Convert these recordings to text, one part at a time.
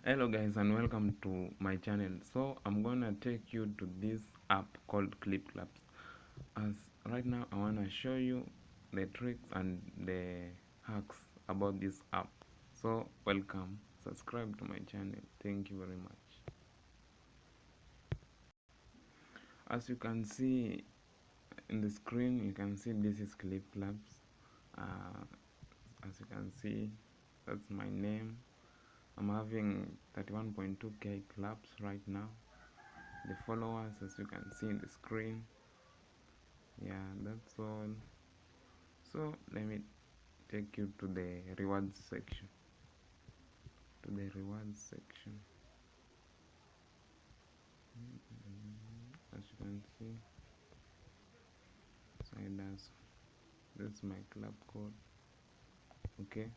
Hello guys and welcome to my channel. So I'm gonna take you to this app called ClipClaps. As right now I wanna show you the tricks and the hacks about this app. So welcome, subscribe to my channel. Thank you very much. As you can see in the screen, you can see this is ClipClaps. As you can see, that's my name. I'm having 31.2k claps right now. The followers, as you can see in the screen. Yeah, that's all. So let me take you to the rewards section. As you can see, sliders. That's my club code. Okay,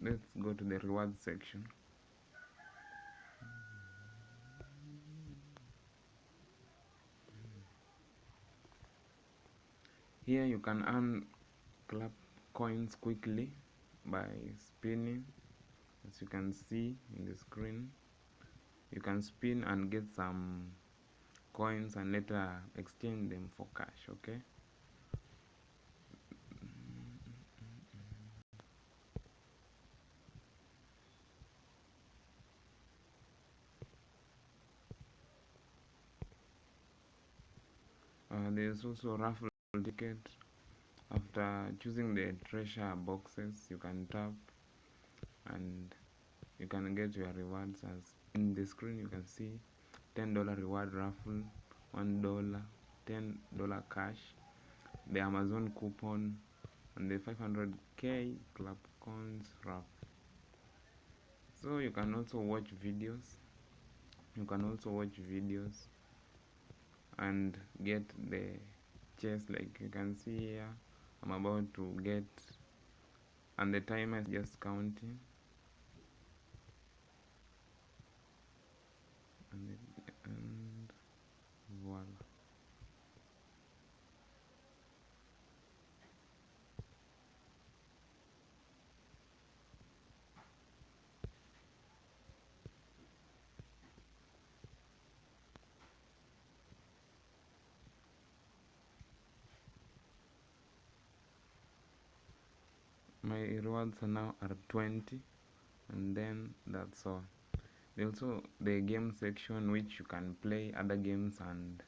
let's go to the rewards section. Here you can earn club coins quickly by spinning. As you can see in the screen, you can spin and get some coins and later exchange them for cash. Okay, there's also raffle ticket. After choosing the treasure boxes, you can tap and you can get your rewards. As in the screen you can see $10 reward raffle, $1, $10 cash, the Amazon coupon, and the 500k club coins raffle. So you can also watch videos. And get the chest, like you can see here. I'm about to get, and the timer is just counting, and voila. My rewards are now at 20, and then that's all. There's also the game section, which you can play other games and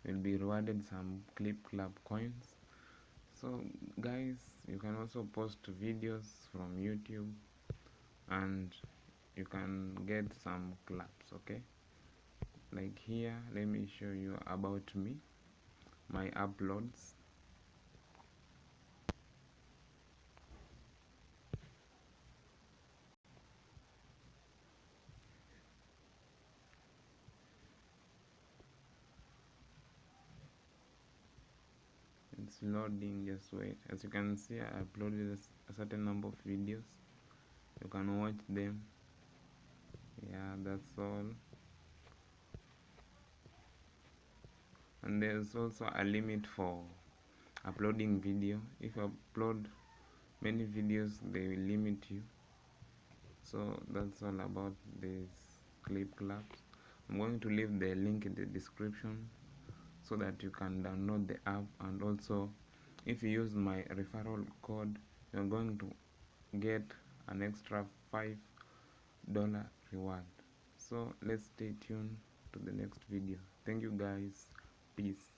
you'll be rewarded some ClipClap coins. So guys, you can also post videos from YouTube and you can get some claps. Okay, like here, let me show you about me, my uploads. It's loading, just wait. As you can see, I uploaded a certain number of videos. You can watch them. Yeah, that's all. And there's also a limit for uploading video. If you upload many videos, they will limit you. So that's all about this ClipClaps. I'm going to leave the link in the description so that you can download the app, and also if you use my referral code, you're going to get an extra $5 reward. So let's stay tuned to the next video. Thank you guys. Peace.